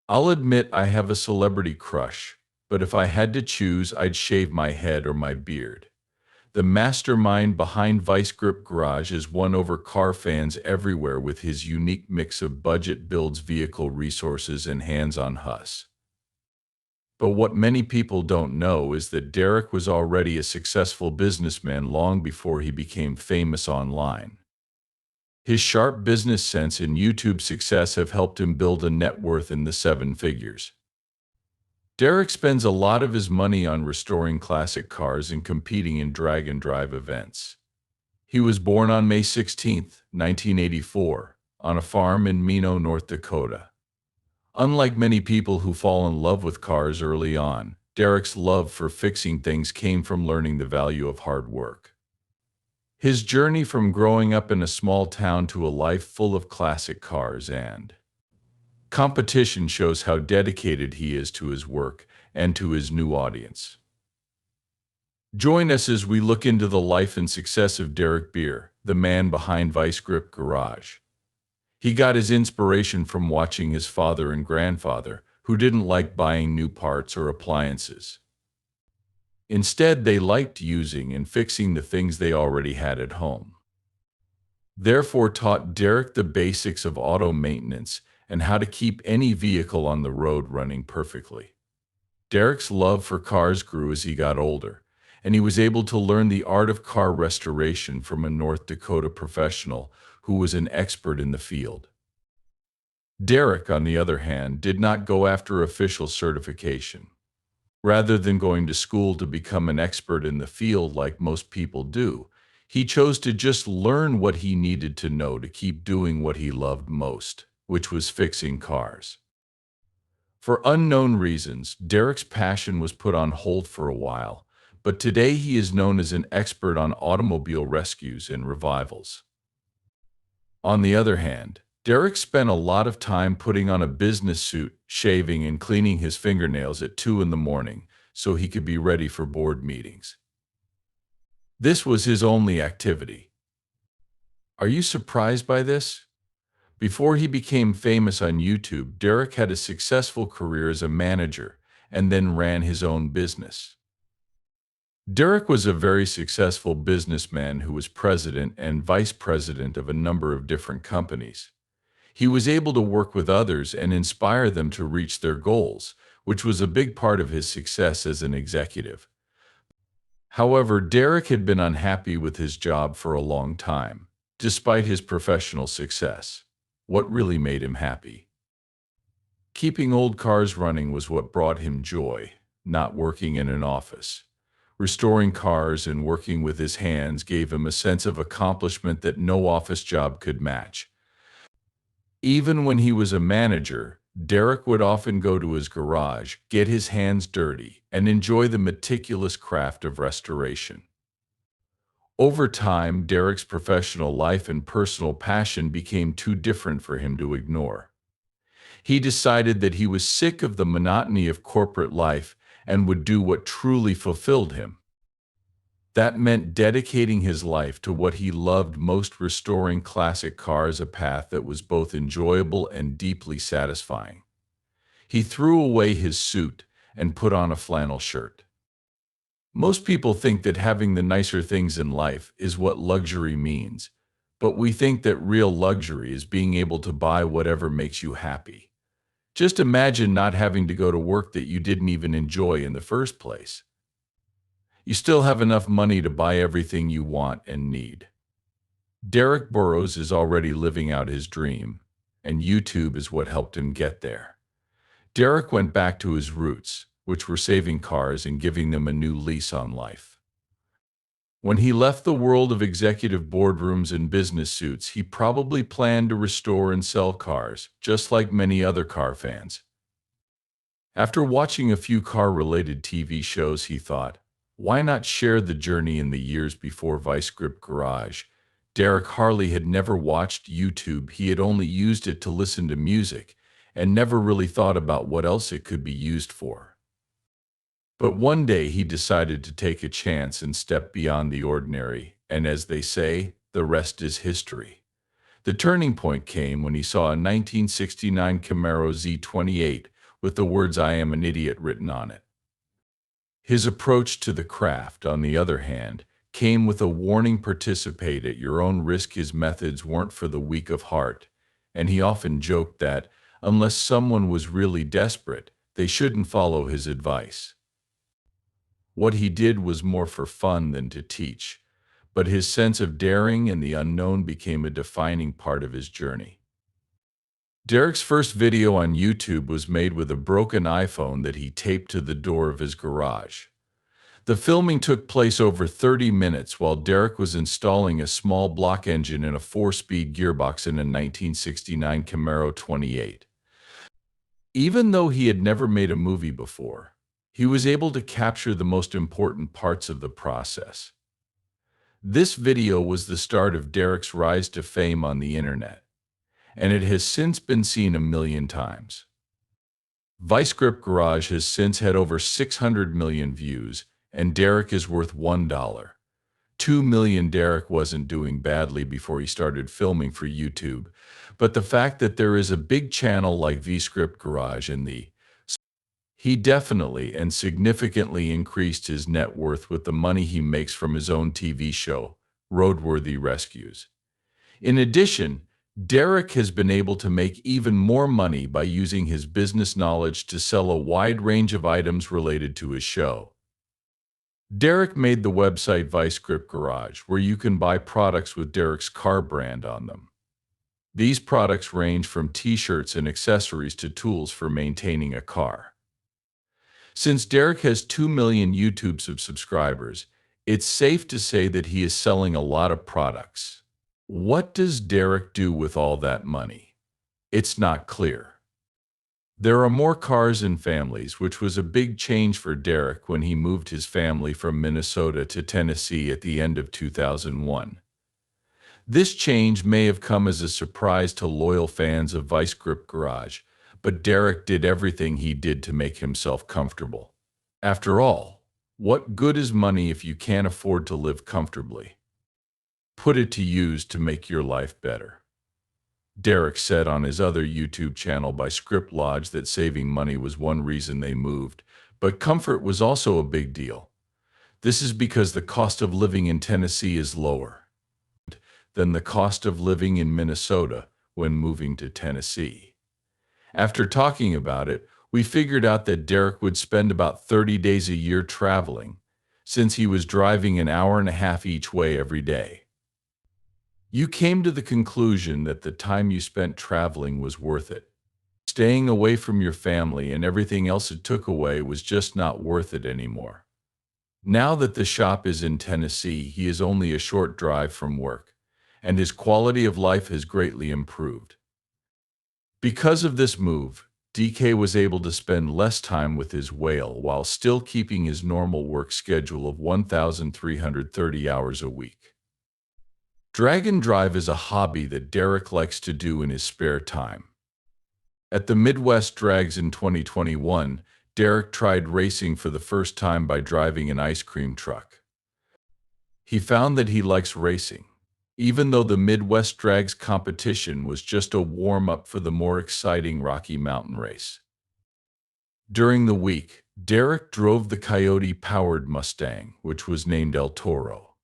I'll admit I have a celebrity crush, but if I had to choose, I'd shave my head or my beard. The mastermind behind Vice Grip Garage has won over car fans everywhere with his unique mix of budget builds, vehicle resources, and hands-on hus. But what many people don't know is that Derek was already a successful businessman long before he became famous online. His sharp business sense and YouTube success have helped him build a net worth in the seven figures. Derek spends a lot of his money on restoring classic cars and competing in drag and drive events. He was born on May 16, 1984, on a farm in Mino, North Dakota. Unlike many people who fall in love with cars early on, Derek's love for fixing things came from learning the value of hard work. His journey from growing up in a small town to a life full of classic cars and competition shows how dedicated he is to his work and to his new audience. Join us as we look into the life and success of Derek Bieri, the man behind Vice Grip Garage. He got his inspiration from watching his father and grandfather, who didn't like buying new parts or appliances. Instead, they liked using and fixing the things they already had at home. Therefore taught Derek the basics of auto maintenance and how to keep any vehicle on the road running perfectly. Derek's love for cars grew as he got older, and he was able to learn the art of car restoration from a North Dakota professional who was an expert in the field. Derek, on the other hand, did not go after official certification. Rather than going to school to become an expert in the field like most people do, he chose to just learn what he needed to know to keep doing what he loved most, which was fixing cars. For unknown reasons, Derek's passion was put on hold for a while, but today he is known as an expert on automobile rescues and revivals. On the other hand, Derek spent a lot of time putting on a business suit, shaving, and cleaning his fingernails at 2 in the morning so he could be ready for board meetings. This was his only activity. Are you surprised by this? Before he became famous on YouTube, Derek had a successful career as a manager and then ran his own business. Derek was a very successful businessman who was president and vice president of a number of different companies. He was able to work with others and inspire them to reach their goals, which was a big part of his success as an executive. However, Derek had been unhappy with his job for a long time, despite his professional success. What really made him happy? Keeping old cars running was what brought him joy, not working in an office. Restoring cars and working with his hands gave him a sense of accomplishment that no office job could match. Even when he was a manager, Derek would often go to his garage, get his hands dirty, and enjoy the meticulous craft of restoration. Over time, Derek's professional life and personal passion became too different for him to ignore. He decided that he was sick of the monotony of corporate life and would do what truly fulfilled him. That meant dedicating his life to what he loved most, restoring classic cars, a path that was both enjoyable and deeply satisfying. He threw away his suit and put on a flannel shirt. Most people think that having the nicer things in life is what luxury means, but we think that real luxury is being able to buy whatever makes you happy. Just imagine not having to go to work that you didn't even enjoy in the first place. You still have enough money to buy everything you want and need. Derek Burrows is already living out his dream, and YouTube is what helped him get there. Derek went back to his roots, which were saving cars and giving them a new lease on life. When he left the world of executive boardrooms and business suits, he probably planned to restore and sell cars, just like many other car fans. After watching a few car-related TV shows, he thought, why not share the journey? In the years before Vice Grip Garage, Derek Harley had never watched YouTube. He had only used it to listen to music and never really thought about what else it could be used for. But one day he decided to take a chance and step beyond the ordinary, and as they say, the rest is history. The turning point came when he saw a 1969 Camaro Z28 with the words "I am an idiot" written on it. His approach to the craft, on the other hand, came with a warning: participate at your own risk. His methods weren't for the weak of heart, and he often joked that, unless someone was really desperate, they shouldn't follow his advice. What he did was more for fun than to teach, but his sense of daring and the unknown became a defining part of his journey. Derek's first video on YouTube was made with a broken iPhone that he taped to the door of his garage. The filming took place over 30 minutes while Derek was installing a small block engine in a 4-speed gearbox in a 1969 Camaro 28. Even though he had never made a movie before, he was able to capture the most important parts of the process. This video was the start of Derek's rise to fame on the internet, and it has since been seen a million times. Vice Grip Garage has since had over 600 million views, and Derek is worth $1. 2 million. Derek wasn't doing badly before he started filming for YouTube, but the fact that there is a big channel like V-Script Garage he definitely and significantly increased his net worth with the money he makes from his own TV show, Roadworthy Rescues. In addition, Derek has been able to make even more money by using his business knowledge to sell a wide range of items related to his show. Derek made the website Vice Grip Garage, where you can buy products with Derek's car brand on them. These products range from t-shirts and accessories to tools for maintaining a car. Since Derek has 2 million YouTube subscribers, it's safe to say that he is selling a lot of products. What does Derek do with all that money? It's not clear. There are more cars and families, which was a big change for Derek when he moved his family from Minnesota to Tennessee at the end of 2001. This change may have come as a surprise to loyal fans of Vice Grip Garage, but Derek did everything he did to make himself comfortable. After all, what good is money if you can't afford to live comfortably? Put it to use to make your life better. Derek said on his other YouTube channel by Script Lodge that saving money was one reason they moved, but comfort was also a big deal. This is because the cost of living in Tennessee is lower than the cost of living in Minnesota when moving to Tennessee. After talking about it, we figured out that Derek would spend about 30 days a year traveling, since he was driving an hour and a half each way every day. You came to the conclusion that the time you spent traveling was worth it. Staying away from your family and everything else it took away was just not worth it anymore. Now that the shop is in Tennessee, he is only a short drive from work, and his quality of life has greatly improved. Because of this move, DK was able to spend less time with his whale while still keeping his normal work schedule of 1,330 hours a week. Drag and drive is a hobby that Derek likes to do in his spare time. At the Midwest Drags in 2021, Derek tried racing for the first time by driving an ice cream truck. He found that he likes racing, even though the Midwest Drags competition was just a warm-up for the more exciting Rocky Mountain race. During the week, Derek drove the Coyote-powered Mustang, which was named El Toro.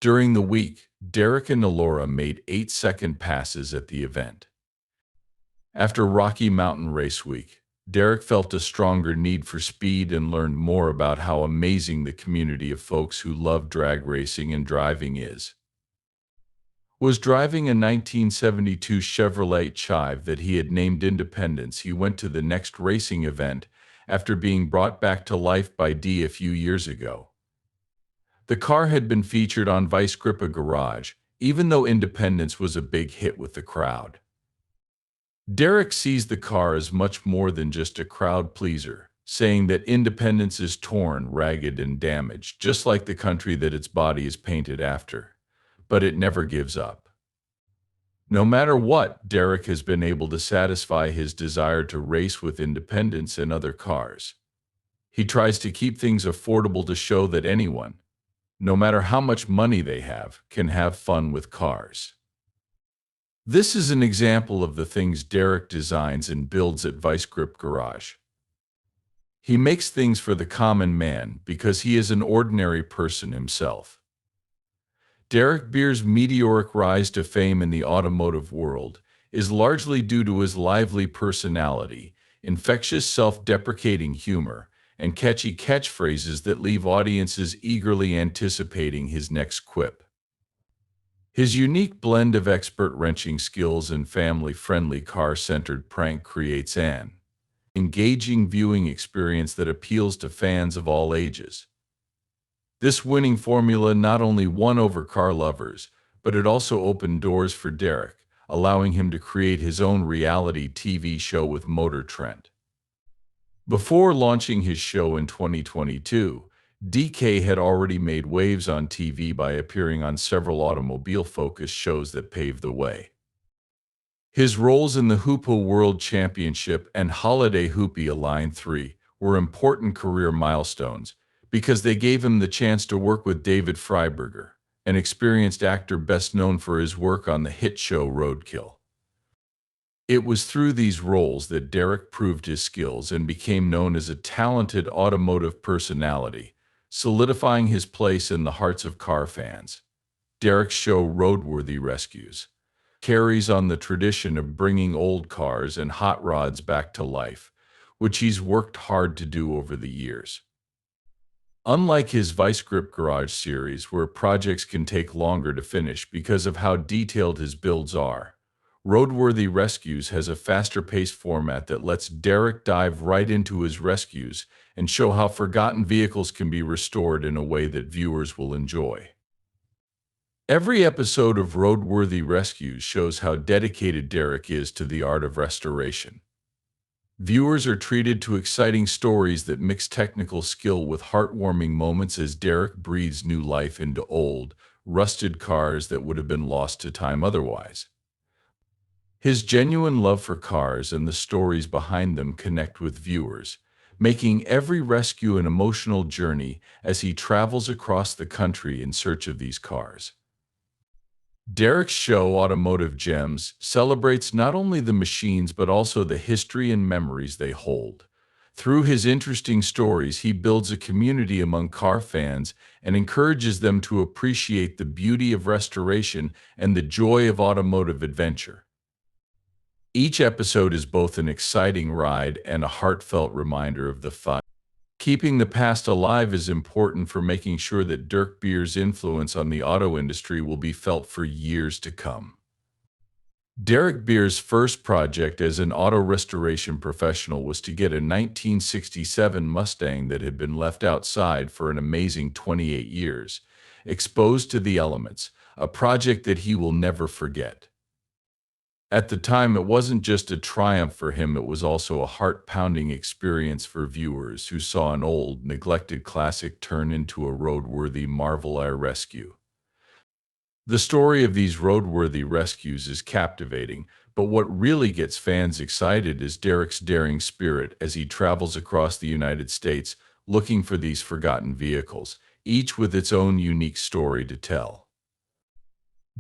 During the week, Derek and Elora made 8-second passes at the event. After Rocky Mountain Race Week, Derek felt a stronger need for speed and learned more about how amazing the community of folks who love drag racing and driving is. Was driving a 1972 Chevrolet Chive that he had named Independence. He went to the next racing event after being brought back to life by D a few years ago. The car had been featured on Vice Grip Garage, even though Independence was a big hit with the crowd. Derek sees the car as much more than just a crowd pleaser, saying that Independence is torn, ragged, and damaged, just like the country that its body is painted after. But it never gives up. No matter what, Derek has been able to satisfy his desire to race with Independence and other cars. He tries to keep things affordable to show that anyone, no matter how much money they have, can have fun with cars. This is an example of the things Derek designs and builds at Vice Grip Garage. He makes things for the common man because he is an ordinary person himself. Derek Beer's meteoric rise to fame in the automotive world is largely due to his lively personality, infectious self-deprecating humor, and catchy catchphrases that leave audiences eagerly anticipating his next quip. His unique blend of expert wrenching skills and family-friendly car-centered prank creates an engaging viewing experience that appeals to fans of all ages. This winning formula not only won over car lovers, but it also opened doors for Derek, allowing him to create his own reality TV show with Motor Trend. Before launching his show in 2022, DK had already made waves on TV by appearing on several automobile-focused shows that paved the way. His roles in the Hoopa World Championship and Holiday Hoopia Line 3 were important career milestones because they gave him the chance to work with David Freiberger, an experienced actor best known for his work on the hit show Roadkill. It was through these roles that Derek proved his skills and became known as a talented automotive personality, solidifying his place in the hearts of car fans. Derek's show Roadworthy Rescues carries on the tradition of bringing old cars and hot rods back to life, which he's worked hard to do over the years. Unlike his Vice Grip Garage series, where projects can take longer to finish because of how detailed his builds are, Roadworthy Rescues has a faster-paced format that lets Derek dive right into his rescues and show how forgotten vehicles can be restored in a way that viewers will enjoy. Every episode of Roadworthy Rescues shows how dedicated Derek is to the art of restoration. Viewers are treated to exciting stories that mix technical skill with heartwarming moments as Derek breathes new life into old, rusted cars that would have been lost to time otherwise. His genuine love for cars and the stories behind them connect with viewers, making every rescue an emotional journey as he travels across the country in search of these cars. Derek's show, Automotive Gems, celebrates not only the machines but also the history and memories they hold. Through his interesting stories, he builds a community among car fans and encourages them to appreciate the beauty of restoration and the joy of automotive adventure. Each episode is both an exciting ride and a heartfelt reminder of the fun. Keeping the past alive is important for making sure that Dirk Beer's influence on the auto industry will be felt for years to come. Derek Beer's first project as an auto restoration professional was to get a 1967 Mustang that had been left outside for an amazing 28 years, exposed to the elements, a project that he will never forget. At the time, it wasn't just a triumph for him, it was also a heart-pounding experience for viewers who saw an old, neglected classic turn into a roadworthy marvel air rescue. The story of these roadworthy rescues is captivating, but what really gets fans excited is Derek's daring spirit as he travels across the United States looking for these forgotten vehicles, each with its own unique story to tell.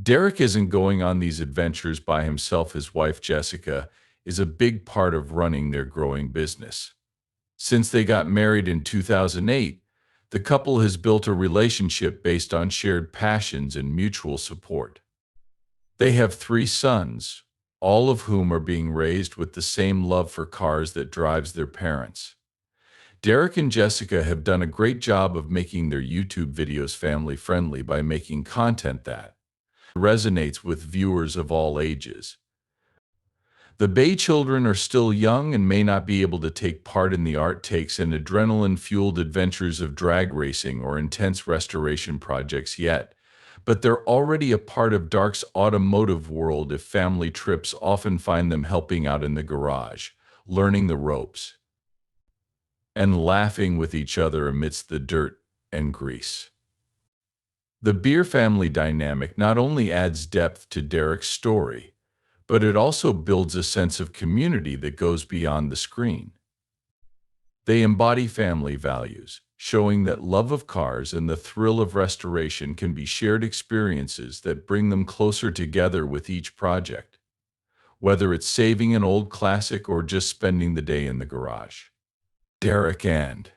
Derek isn't going on these adventures by himself. His wife, Jessica, is a big part of running their growing business. Since they got married in 2008, the couple has built a relationship based on shared passions and mutual support. They have 3 sons, all of whom are being raised with the same love for cars that drives their parents. Derek and Jessica have done a great job of making their YouTube videos family-friendly by making content that resonates with viewers of all ages. The Bay children are still young and may not be able to take part in the art takes and adrenaline-fueled adventures of drag racing or intense restoration projects yet, but they're already a part of Dark's automotive world if family trips often find them helping out in the garage, learning the ropes, and laughing with each other amidst the dirt and grease. The Beer family dynamic not only adds depth to Derek's story, but it also builds a sense of community that goes beyond the screen. They embody family values, showing that love of cars and the thrill of restoration can be shared experiences that bring them closer together with each project. whether it's saving an old classic or just spending the day in the garage. Derek and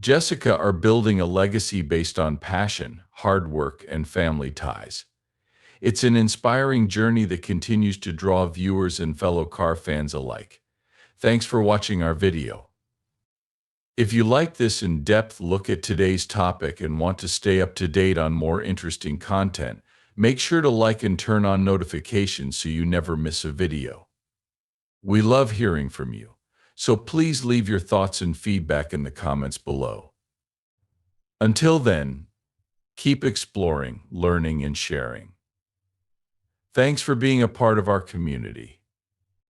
Jessica are building a legacy based on passion, hard work, and family ties. It's an inspiring journey that continues to draw viewers and fellow car fans alike. Thanks for watching our video. If you like this in-depth look at today's topic and want to stay up to date on more interesting content, make sure to like and turn on notifications so you never miss a video. We love hearing from you, so please leave your thoughts and feedback in the comments below. Until then, keep exploring, learning, and sharing. Thanks for being a part of our community.